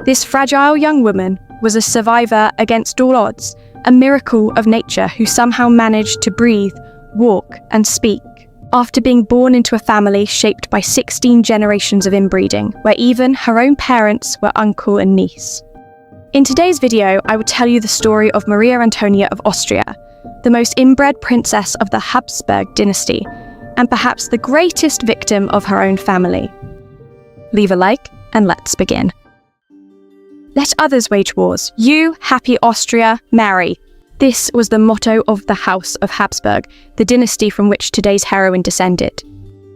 This fragile young woman was a survivor against all odds, a miracle of nature who somehow managed to breathe, walk, and speak, after being born into a family shaped by 16 generations of inbreeding, where even her own parents were uncle and niece. In today's video, I will tell you the story of Maria Antonia of Austria, the most inbred princess of the Habsburg dynasty, and perhaps the greatest victim of her own family. Leave a like, and let's begin. Let others wage wars. You, happy Austria, marry. This was the motto of the House of Habsburg, the dynasty from which today's heroine descended.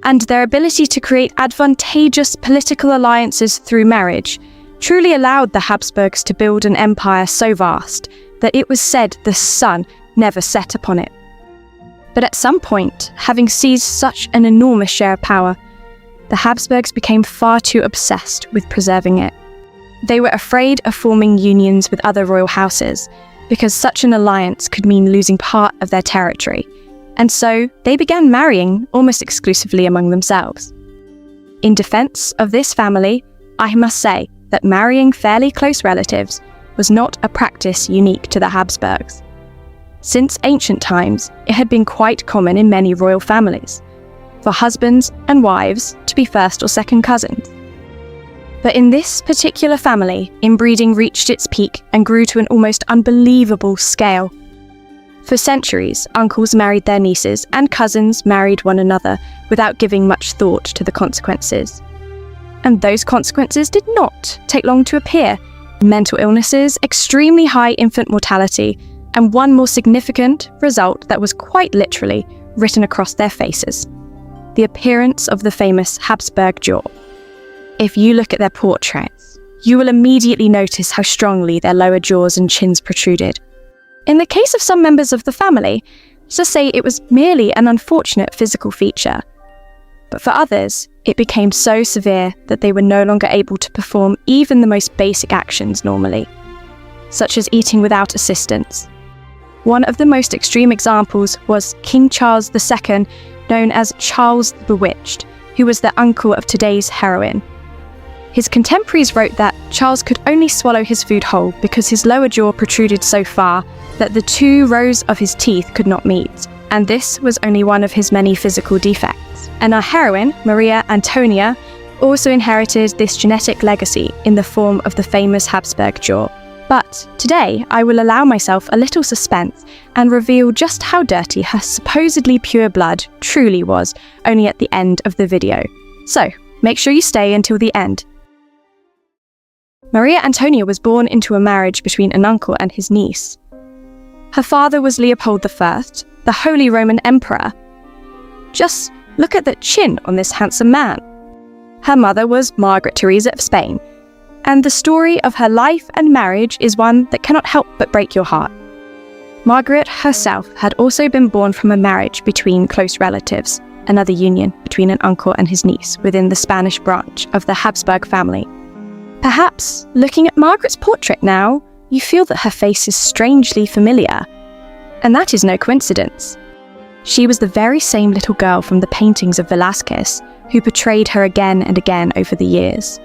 And their ability to create advantageous political alliances through marriage truly allowed the Habsburgs to build an empire so vast that it was said the sun never set upon it. But at some point, having seized such an enormous share of power, the Habsburgs became far too obsessed with preserving it. They were afraid of forming unions with other royal houses, because such an alliance could mean losing part of their territory, and so they began marrying almost exclusively among themselves. In defense of this family, I must say that marrying fairly close relatives was not a practice unique to the Habsburgs. Since ancient times, it had been quite common in many royal families for husbands and wives to be first or second cousins. But in this particular family, inbreeding reached its peak and grew to an almost unbelievable scale. For centuries, uncles married their nieces and cousins married one another without giving much thought to the consequences. And those consequences did not take long to appear. Mental illnesses, extremely high infant mortality, and one more significant result that was quite literally written across their faces: the appearance of the famous Habsburg jaw. If you look at their portraits, you will immediately notice how strongly their lower jaws and chins protruded. In the case of some members of the family, let's just say it was merely an unfortunate physical feature. But for others, it became so severe that they were no longer able to perform even the most basic actions normally, such as eating without assistance. One of the most extreme examples was King Charles II, known as Charles the Bewitched, who was the uncle of today's heroine. His contemporaries wrote that Charles could only swallow his food whole because his lower jaw protruded so far that the two rows of his teeth could not meet, and this was only one of his many physical defects. And our heroine, Maria Antonia, also inherited this genetic legacy in the form of the famous Habsburg jaw. But today, I will allow myself a little suspense and reveal just how dirty her supposedly pure blood truly was, only at the end of the video. So, make sure you stay until the end. Maria Antonia was born into a marriage between an uncle and his niece. Her father was Leopold I, the Holy Roman Emperor. Just look at the chin on this handsome man. Her mother was Margaret Theresa of Spain, and the story of her life and marriage is one that cannot help but break your heart. Margaret herself had also been born from a marriage between close relatives, another union between an uncle and his niece within the Spanish branch of the Habsburg family. Perhaps, looking at Margaret's portrait now, you feel that her face is strangely familiar. And that is no coincidence. She was the very same little girl from the paintings of Velázquez, who portrayed her again and again over the years.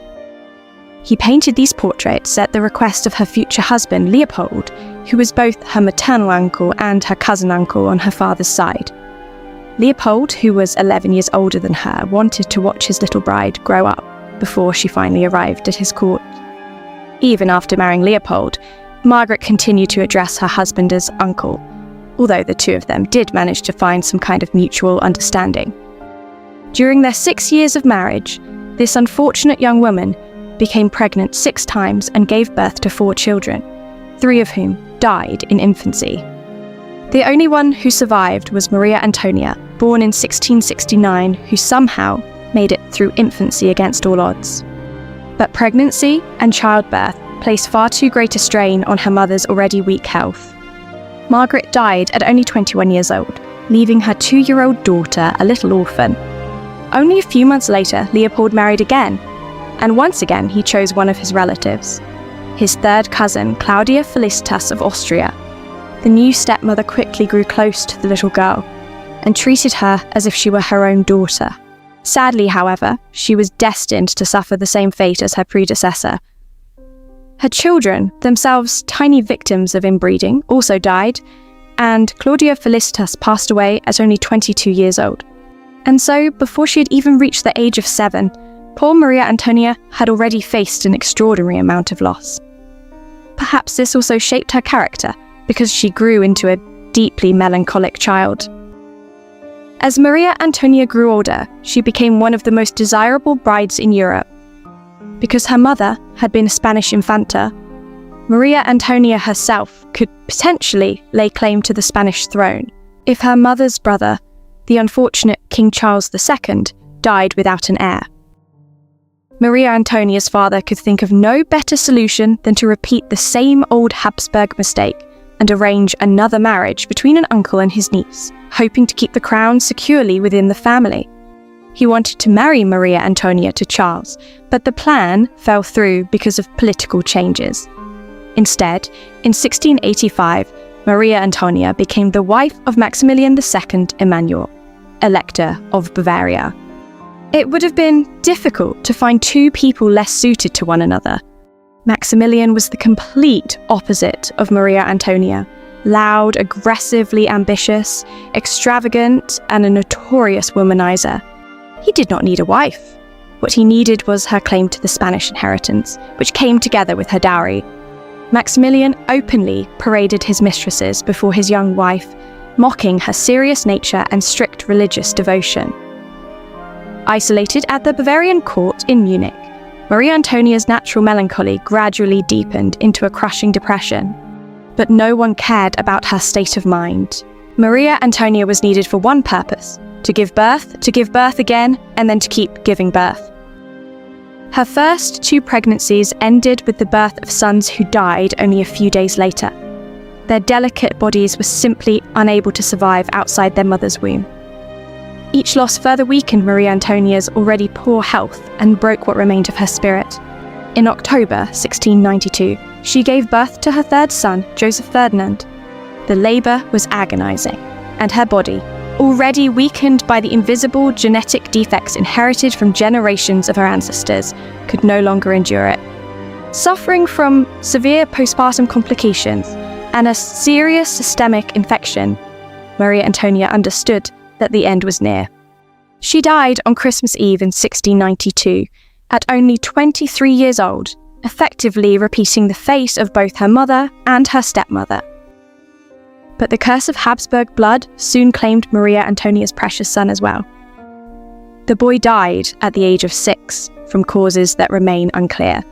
He painted these portraits at the request of her future husband, Leopold, who was both her maternal uncle and her cousin uncle on her father's side. Leopold, who was 11 years older than her, wanted to watch his little bride grow up before she finally arrived at his court. Even after marrying Leopold, Margaret continued to address her husband as uncle, although the two of them did manage to find some kind of mutual understanding. During their 6 years of marriage, this unfortunate young woman became pregnant 6 times and gave birth to 4 children, 3 of whom died in infancy. The only one who survived was Maria Antonia, born in 1669, who somehow made it through infancy against all odds. But pregnancy and childbirth placed far too great a strain on her mother's already weak health. Margaret died at only 21 years old, leaving her 2-year-old daughter a little orphan. Only a few months later, Leopold married again, and once again he chose one of his relatives, his third cousin, Claudia Felicitas of Austria. The new stepmother quickly grew close to the little girl and treated her as if she were her own daughter. Sadly, however, she was destined to suffer the same fate as her predecessor. Her children, themselves tiny victims of inbreeding, also died, and Claudia Felicitas passed away at only 22 years old. And so, before she had even reached the age of 7, poor Maria Antonia had already faced an extraordinary amount of loss. Perhaps this also shaped her character, because she grew into a deeply melancholic child. As Maria Antonia grew older, she became one of the most desirable brides in Europe. Because her mother had been a Spanish infanta, Maria Antonia herself could potentially lay claim to the Spanish throne if her mother's brother, the unfortunate King Charles II, died without an heir. Maria Antonia's father could think of no better solution than to repeat the same old Habsburg mistake and arrange another marriage between an uncle and his niece, hoping to keep the crown securely within the family. He wanted to marry Maria Antonia to Charles, but the plan fell through because of political changes. Instead, in 1685, Maria Antonia became the wife of Maximilian II Emanuel, Elector of Bavaria. It would have been difficult to find two people less suited to one another. Maximilian was the complete opposite of Maria Antonia, loud, aggressively ambitious, extravagant, and a notorious womanizer. He did not need a wife. What he needed was her claim to the Spanish inheritance, which came together with her dowry. Maximilian openly paraded his mistresses before his young wife, mocking her serious nature and strict religious devotion. Isolated at the Bavarian court in Munich, Maria Antonia's natural melancholy gradually deepened into a crushing depression. But no one cared about her state of mind. Maria Antonia was needed for one purpose: to give birth again, and then to keep giving birth. Her first 2 pregnancies ended with the birth of sons who died only a few days later. Their delicate bodies were simply unable to survive outside their mother's womb. Each loss further weakened Maria Antonia's already poor health and broke what remained of her spirit. In October 1692, she gave birth to her 3rd son, Joseph Ferdinand. The labour was agonising, and her body, already weakened by the invisible genetic defects inherited from generations of her ancestors, could no longer endure it. Suffering from severe postpartum complications and a serious systemic infection, Maria Antonia understood that the end was near. She died on Christmas Eve in 1692, at only 23 years old, effectively repeating the fate of both her mother and her stepmother. But the curse of Habsburg blood soon claimed Maria Antonia's precious son as well. The boy died at the age of 6 from causes that remain unclear,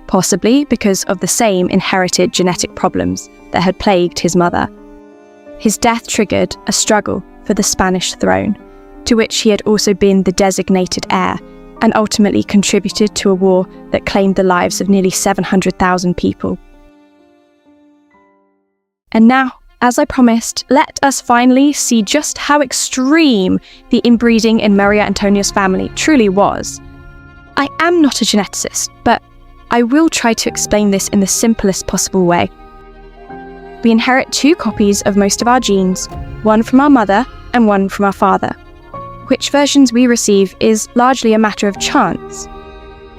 possibly because of the same inherited genetic problems that had plagued his mother. His death triggered a struggle for the Spanish throne, to which he had also been the designated heir, and ultimately contributed to a war that claimed the lives of nearly 700,000 people. And now, as I promised, let us finally see just how extreme the inbreeding in Maria Antonia's family truly was. I am not a geneticist, but I will try to explain this in the simplest possible way. We inherit 2 copies of most of our genes, one from our mother and one from our father. Which versions we receive is largely a matter of chance.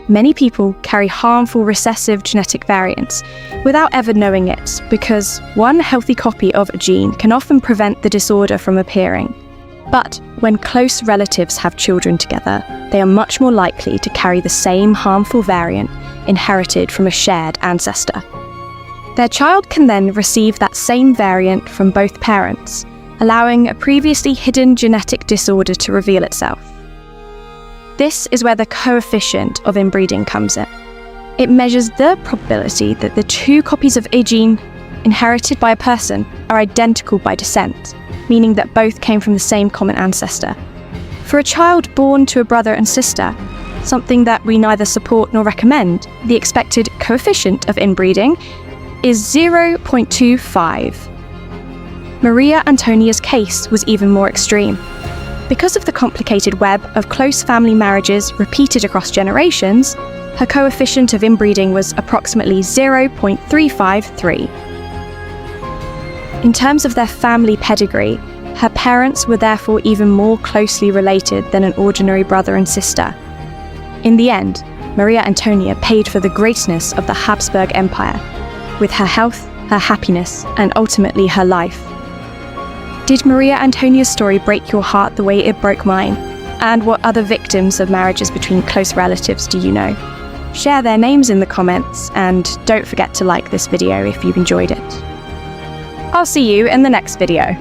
Many people carry harmful recessive genetic variants without ever knowing it, because one healthy copy of a gene can often prevent the disorder from appearing. But when close relatives have children together, they are much more likely to carry the same harmful variant inherited from a shared ancestor. Their child can then receive that same variant from both parents, allowing a previously hidden genetic disorder to reveal itself. This is where the coefficient of inbreeding comes in. It measures the probability that the 2 copies of a gene inherited by a person are identical by descent, meaning that both came from the same common ancestor. For a child born to a brother and sister, something that we neither support nor recommend, the expected coefficient of inbreeding is 0.25. Maria Antonia's case was even more extreme. Because of the complicated web of close family marriages repeated across generations, her coefficient of inbreeding was approximately 0.353. In terms of their family pedigree, her parents were therefore even more closely related than an ordinary brother and sister. In the end, Maria Antonia paid for the greatness of the Habsburg Empire, with her health, her happiness, and ultimately her life. Did Maria Antonia's story break your heart the way it broke mine? And what other victims of marriages between close relatives do you know? Share their names in the comments, and don't forget to like this video if you've enjoyed it. I'll see you in the next video.